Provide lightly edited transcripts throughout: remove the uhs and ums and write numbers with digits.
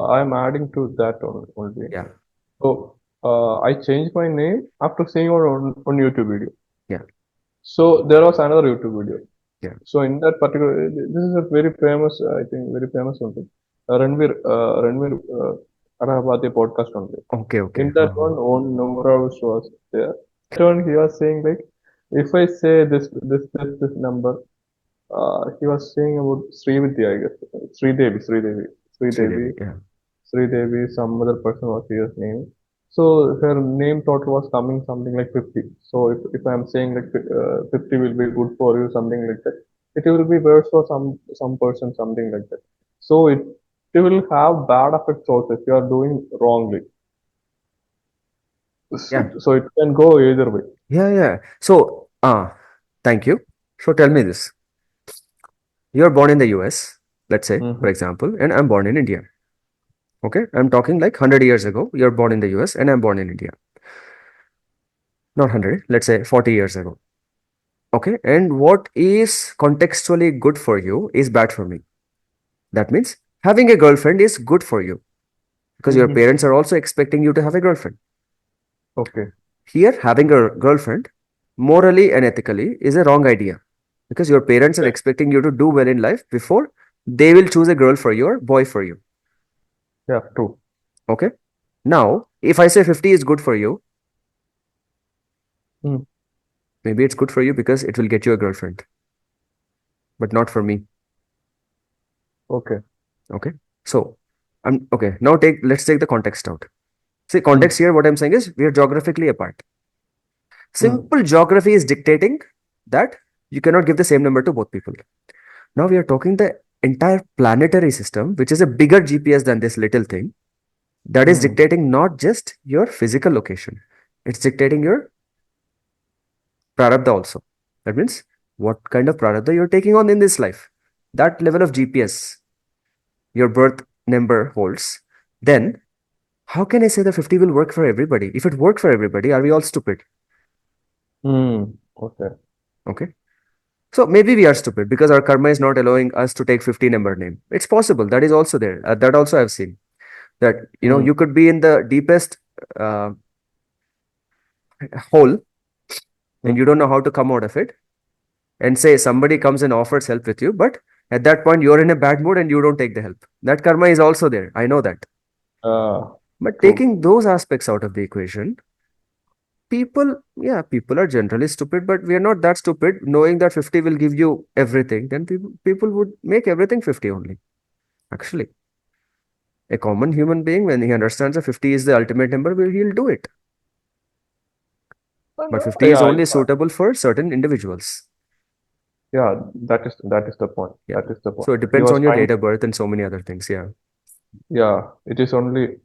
I'm adding to that only. Yeah, So I changed my name after seeing on YouTube video. yeah, So there was another YouTube video. yeah. So in that particular, this is a very famous, I think, very famous something. Ranveer Arahabadi podcast only. Okay, okay. In that one, one numerologist was there. That one he was saying like, if I say this number, he was saying about Srividya, I guess. Sridevi, Sridevi, yeah. Sridevi, some other person was his name. So her name total was coming something like 50. So if I'm saying like 50 will be good for you, something like that, it will be worse for some person, something like that. So it will have bad effects also if you are doing wrongly. Yeah, So it can go either way. yeah, yeah. So, thank you. So tell me this. You're born in the US, let's say, Hmm. for example, and I'm born in India. Okay, I'm talking like 100 years ago. You're born in the US and I'm born in India. Not 100, let's say 40 years ago. Okay, and what is contextually good for you is bad for me. That means having a girlfriend is good for you because your Hmm. parents are also expecting you to have a girlfriend. Okay. Here, having a girlfriend, morally and ethically, is a wrong idea because your parents are Yeah, expecting you to do well in life before they will choose a girl for you or boy for you. yeah, true. Okay. Now, if I say 50 is good for you, Hmm. maybe it's good for you because it will get you a girlfriend, but not for me. Okay. Okay. So, I'm okay. Now, let's take the context out. See, Hmm. context here, what I'm saying is we are geographically apart. Hmm. Simple geography is dictating that you cannot give the same number to both people. Now we are talking the entire planetary system, which is a bigger GPS than this little thing, that is Hmm. dictating not just your physical location, it's dictating your prarabdha also. That means what kind of prarabdha you're taking on in this life. That level of GPS, your birth number holds. Then, how can I say the 50 will work for everybody? If it worked for everybody, are we all stupid? Hmm. Okay. Okay. So maybe we are stupid because our karma is not allowing us to take 50 number name. It's possible. That is also there. That also I've seen. That, Hmm. you could be in the deepest uh, hole Hmm. and you don't know how to come out of it. And say somebody comes and offers help with you, but at that point you're in a bad mood and you don't take the help. That karma is also there. I know that. But True. taking those aspects out of the equation, people are generally stupid, but we are not that stupid. Knowing that 50 will give you everything, then people would make everything 50 only. Actually, a common human being, when he understands that 50 is the ultimate number, he'll do it. But 50 is Yeah, only suitable for certain individuals. yeah. That is the point. Yeah. That is the point. So it He depends was on your trying. date of birth and so many other things. Yeah. Yeah, it is only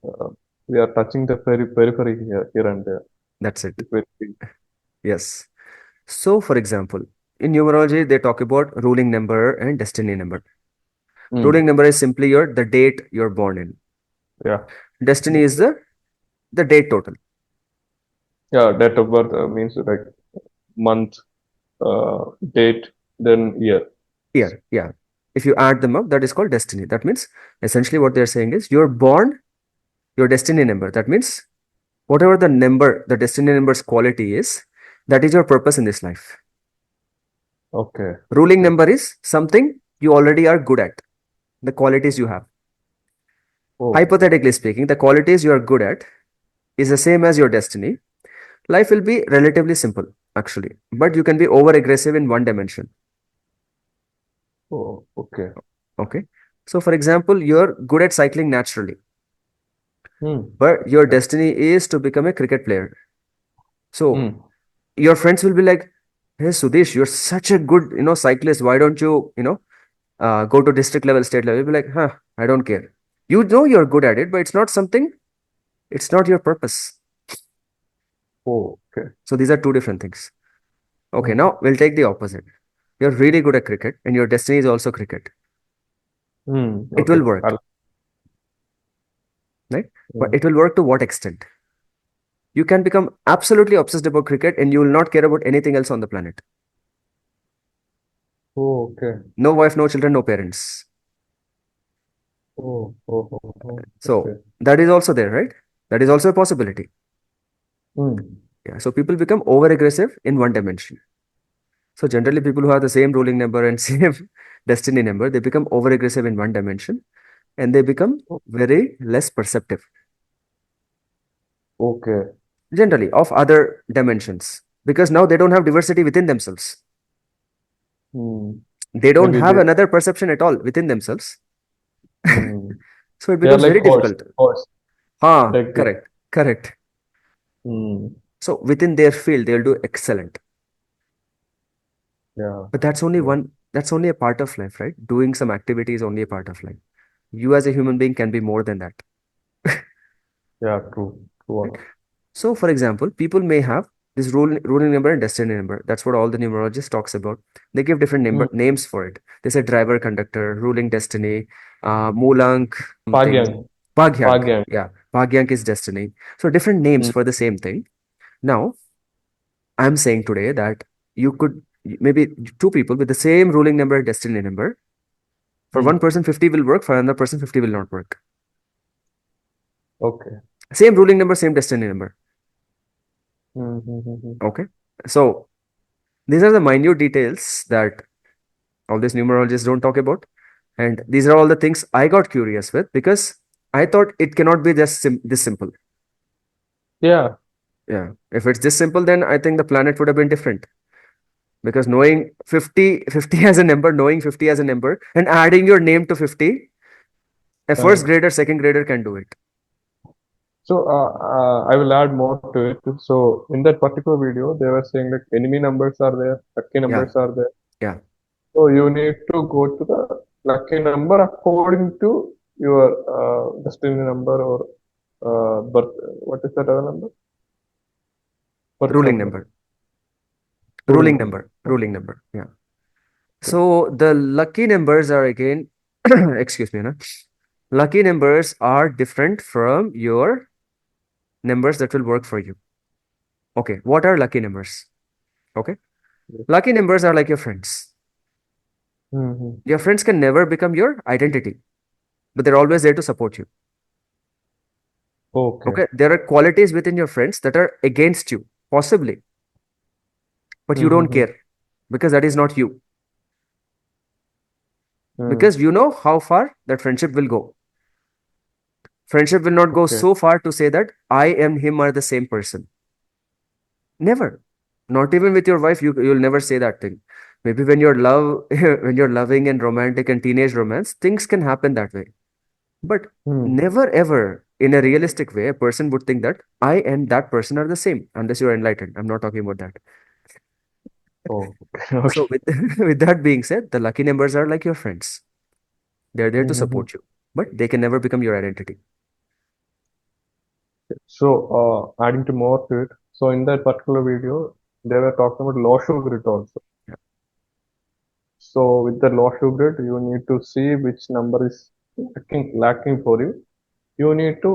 we are touching the periphery here and there. That's it. It's very. Yes. So, for example, in numerology, they talk about ruling number and destiny number. Ruling Mm, number is simply the date you're born in. yeah, Destiny is the date total. yeah. Date of birth means like month, date, then year. Year. Yeah. If you add them up, that is called destiny. That means essentially what they're saying is you're born your destiny number. That means whatever the number, the destiny number's quality is, that is your purpose in this life. Okay, Ruling okay. number is something you already are good at, the qualities you have. Oh, okay. Hypothetically speaking, the qualities you are good at is the same as your destiny. Life will be relatively simple, actually, but you can be over aggressive in one dimension. Oh, okay. Okay. So, for example, you're good at cycling naturally, Hmm. but your Yeah. destiny is to become a cricket player. So, Hmm. your friends will be like, "Hey, Sudheesh, you're such a good, cyclist. Why don't you, go to district level, state level?" You'll be like, "Huh, I don't care." You know you're good at it, but it's not your purpose. Oh, okay. So, these are two different things. Okay, Hmm. now we'll take the opposite. You're really good at cricket, and your destiny is also cricket. Hmm. It Okay. will work, I'll, right? But hmm. it will work to what extent? You can become absolutely obsessed about cricket and you will not care about anything else on the planet. Oh, okay. No wife, no children, no parents. So Okay. that is also there, right? That is also a possibility. Hmm. Yeah. So people become over aggressive in one dimension. So generally, people who have the same ruling number and same destiny number, they become over aggressive in one dimension and they become very less perceptive, Okay. generally, of other dimensions, because now they don't have diversity within themselves. Hmm. They don't Maybe have they. another perception at all within themselves. Hmm. So it They are becomes like very gods. difficult. Gods. Ah, Like. correct, correct. Hmm. So within their field, they'll do excellent. Yeah. But Okay. that's only a part of life, right? Doing some activity is only a part of life. You as a human being can be more than that. Yeah. True. Right? True. So, for example, people may have this ruling number and destiny number. That's what all the numerologists talks about. They give different Hmm. names for it. They say driver, conductor, ruling destiny, Mulank, something, Pagyang. Bhagyank. Pagyang. Yeah, Bhagyank is destiny. So different names Hmm. for the same thing. Now, I'm saying today that you could maybe two people with the same ruling number and destiny number. For Hmm. one person, 50 will work. For another person, 50 will not work. Okay. Same ruling number, same destiny number. Hmm. Hmm. Hmm. Hmm. Okay. So these are the minute details that all these numerologists don't talk about. And these are all the things I got curious with because I thought it cannot be just this simple. Yeah. Yeah. If it's this simple, then I think the planet would have been different. Because knowing 50 as a number, knowing 50 as a number, and adding your name to 50, a first Correct. grader, second grader can do it. So I will add more to it. So in that particular video, they were saying like enemy numbers are there, lucky Yeah. numbers are there. Yeah. So you need to go to the lucky number according to your destiny number or birth. What is that other number? Birth Ruling number, number. ruling number. Okay. Ruling number. Yeah. So the lucky numbers are again, excuse me, na? Lucky numbers are different from your numbers that will work for you. Okay, what are lucky numbers? Okay, Yes. lucky numbers are like your friends. Mm-hmm. Your friends can never become your identity, but they're always there to support you. Okay. Okay, there are qualities within your friends that are against you, possibly, but you don't Mm-hmm. care because that is not you. Mm. Because you know how far that friendship will go. Friendship will not go Okay. so far to say that I and him are the same person. Never. Not even with your wife, you'll never say that thing. Maybe when you're when you're loving and romantic and teenage romance, things can happen that way. But Hmm. never ever in a realistic way, a person would think that I and that person are the same, unless you're enlightened. I'm not talking about that. Oh. So Okay. with with that being said, the lucky numbers are like your friends. They're there to Mm-hmm. support you, but they can never become your identity. So adding to more to it. So in that particular video, they were talking about Loshu Grid also. Yeah. So with the Loshu Grid, you need to see which number is lacking for you. You need to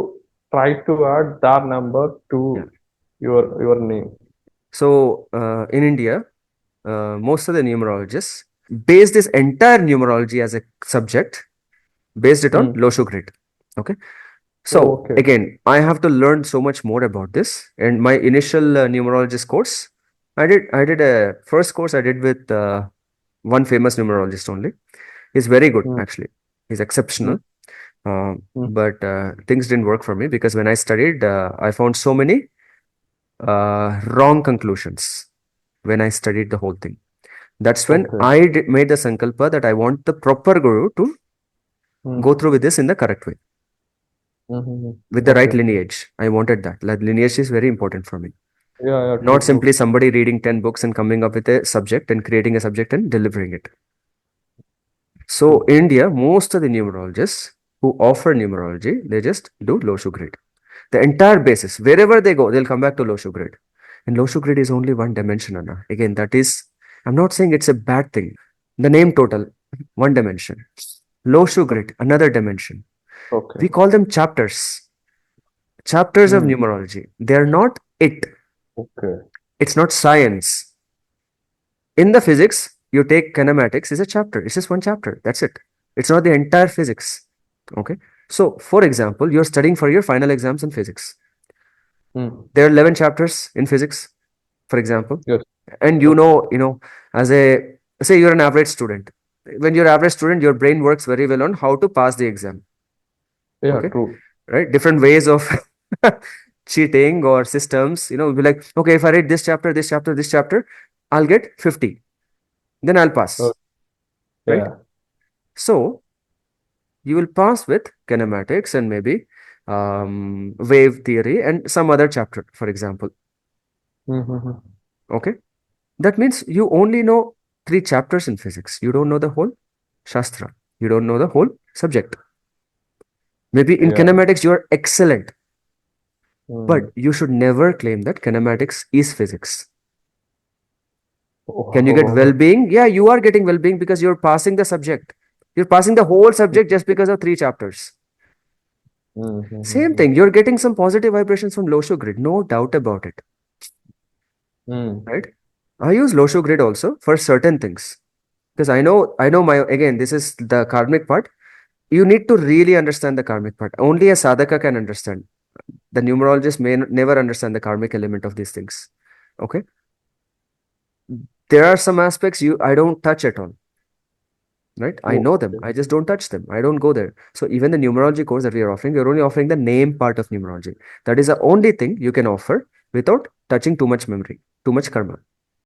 try to add that number Yeah. to your name. So in India, most of the numerologists base this entire numerology as a subject, based it on Hmm. Loshu Grid. Okay. Oh, So okay. again, I have to learn so much more about this. And my initial numerologist course, I did a first course I did with one famous numerologist only. He's very good Hmm. actually. He's Hmm. exceptional. Hmm. But things didn't work for me because when I studied, I found so many wrong conclusions when I studied the whole thing. That's when Okay. I made the sankalpa that I want the proper guru to Hmm. go through with this in the correct way, Hmm. Hmm, hmm. with the right Okay. lineage. I wanted that. Like lineage is very important for me. Yeah, yeah, Not true, true. simply somebody reading 10 books and coming up with a subject and creating a subject and delivering it. So True. in India, most of the numerologists who offer numerology, they just do Loshu Grid. The entire basis, wherever they go, they'll come back to Loshu Grid. And Loshu Grid is only one dimension, Anna. Again, that is, I'm not saying it's a bad thing. The name total, one dimension. Loshu Grid, another dimension. Okay. We call them chapters. Chapters of Hmm. numerology. They're not it. Okay. It's not science. In the physics, you take kinematics is a chapter. It's just one chapter. That's it. It's not the entire physics. Okay. So, for example, you're studying for your final exams in physics. Mm. There are 11 chapters in physics, for example. Yes. And Okay. as a, say you're an average student. When you're average student, your brain works very well on how to pass the exam. Yeah, Okay. true. Right? Different ways of cheating or systems, be like, okay, if I read this chapter, this chapter, this chapter, I'll get 50. Then I'll Uh, pass. Right? yeah. So you will pass with kinematics and maybe wave theory and some other chapter, for example. Mm-hmm. Okay. That means you only know three chapters in physics. You don't know the whole Shastra. You don't know the whole subject. Maybe in Yeah. kinematics, you're excellent, but Mm. you should never claim that kinematics is physics. Can you get well Oh. being? Yeah, you are getting well being because you're passing the subject. You're passing the whole subject just because of three chapters. Same Mm-hmm. thing. You're getting some positive vibrations from Loshu Grid. No doubt about it. Mm. Right? I use Loshu Grid also for certain things because I know my, again, this is the karmic part. You need to really understand the karmic part. Only a sadhaka can understand. The numerologist may never understand the karmic element of these things. Okay. There are some aspects I don't touch at all. Right? I Oh, know them. okay. I just don't touch them. I don't go there. So even the numerology course that we are offering, we're only offering the name part of numerology. That is the only thing you can offer without touching too much memory, too much karma.